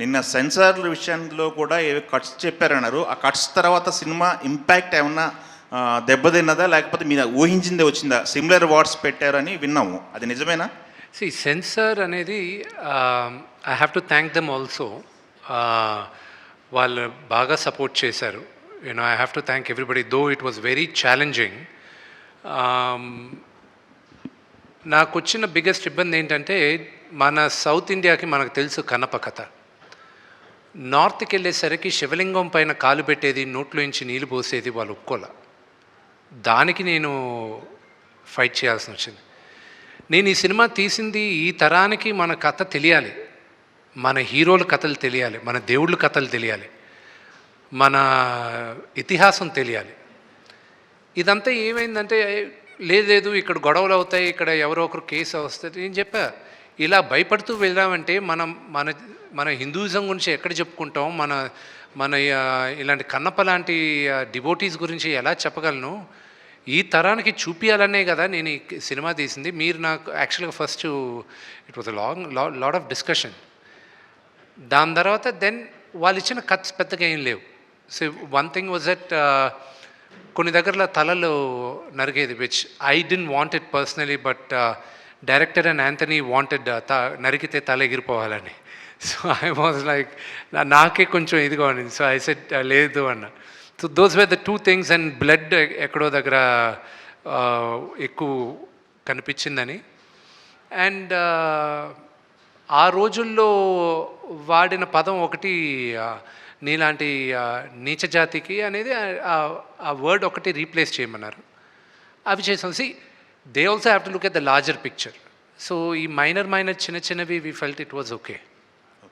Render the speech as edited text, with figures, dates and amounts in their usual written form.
నిన్న సెన్సార్ల విషయంలో కూడా ఏవి కట్స్ చెప్పారన్నారు. ఆ కట్స్ తర్వాత సినిమా ఇంపాక్ట్ ఏమన్నా దెబ్బతిన్నదా, లేకపోతే మీరు ఊహించిందే వచ్చిందా? సిమిలర్ వర్డ్స్ పెట్టారని విన్నాము, అది నిజమేనా? సెన్సార్ అనేది I have to thank them also. వాళ్ళు బాగా సపోర్ట్ చేశారు. I have to thank everybody, though it was very challenging. నాకు వచ్చిన బిగ్గెస్ట్ ఇబ్బంది ఏంటంటే, మన సౌత్ ఇండియాకి మనకు తెలుసు కన్నప్ప కథ. నార్త్కి వెళ్ళేసరికి శివలింగం పైన కాలు పెట్టేది, నోట్లోంచి నీళ్ళు పోసేది వాళ్ళు ఒప్పుకోలే. దానికి నేను ఫైట్ చేయాల్సి వచ్చింది. నేను ఈ సినిమా తీసింది ఈ తరానికి మన కథ తెలియాలి, మన హీరోల కథలు తెలియాలి, మన దేవుళ్ళ కథలు తెలియాలి, మన ఇతిహాసం తెలియాలి. ఇదంతా ఏమైందంటే, లేదు ఇక్కడ గొడవలు అవుతాయి, ఇక్కడ ఎవరో ఒకరు కేసు వస్తుంది. నేను చెప్పా, ఇలా భయపడుతూ వెళ్ళామంటే మనం మన మన హిందూయిజం గురించి ఎక్కడ చెప్పుకుంటాం, మన మన ఇలాంటి కన్నప్ప లాంటి డివోటీస్ గురించి ఎలా చెప్పగలను? ఈ తరానికి చూపించాలనే కదా నేను ఈ సినిమా తీసింది. మీరు నాకు యాక్చువల్గా first it was lot of discussion. దాని తర్వాత దెన్ వాళ్ళు ఇచ్చిన కట్స్ పెద్దగా ఏం లేవు. So one thing was that కొన్ని దగ్గరలో తలలు నరిగేది, which I don't want it personally, but director and Anthony wanted నరికితే తల ఎగిరిపోవాలని. సో ఐ వాజ్ లైక్, నాకే కొంచెం ఇదిగా ఉండింది. సో ఐ సెడ్ లేదు అన్న. So those were the two things. And blood ఎక్కడో దగ్గర ఎక్కువ కనిపించిందని. అండ్ ఆ రోజుల్లో వాడిన పదం ఒకటి, నీలాంటి నీచ జాతికి అనేది ఆ వర్డ్ ఒకటి రీప్లేస్ చేయమన్నారు. అవి చేసాం. They also have to look at the larger picture. So ఈ మైనర్ చిన్నవి we felt it was okay.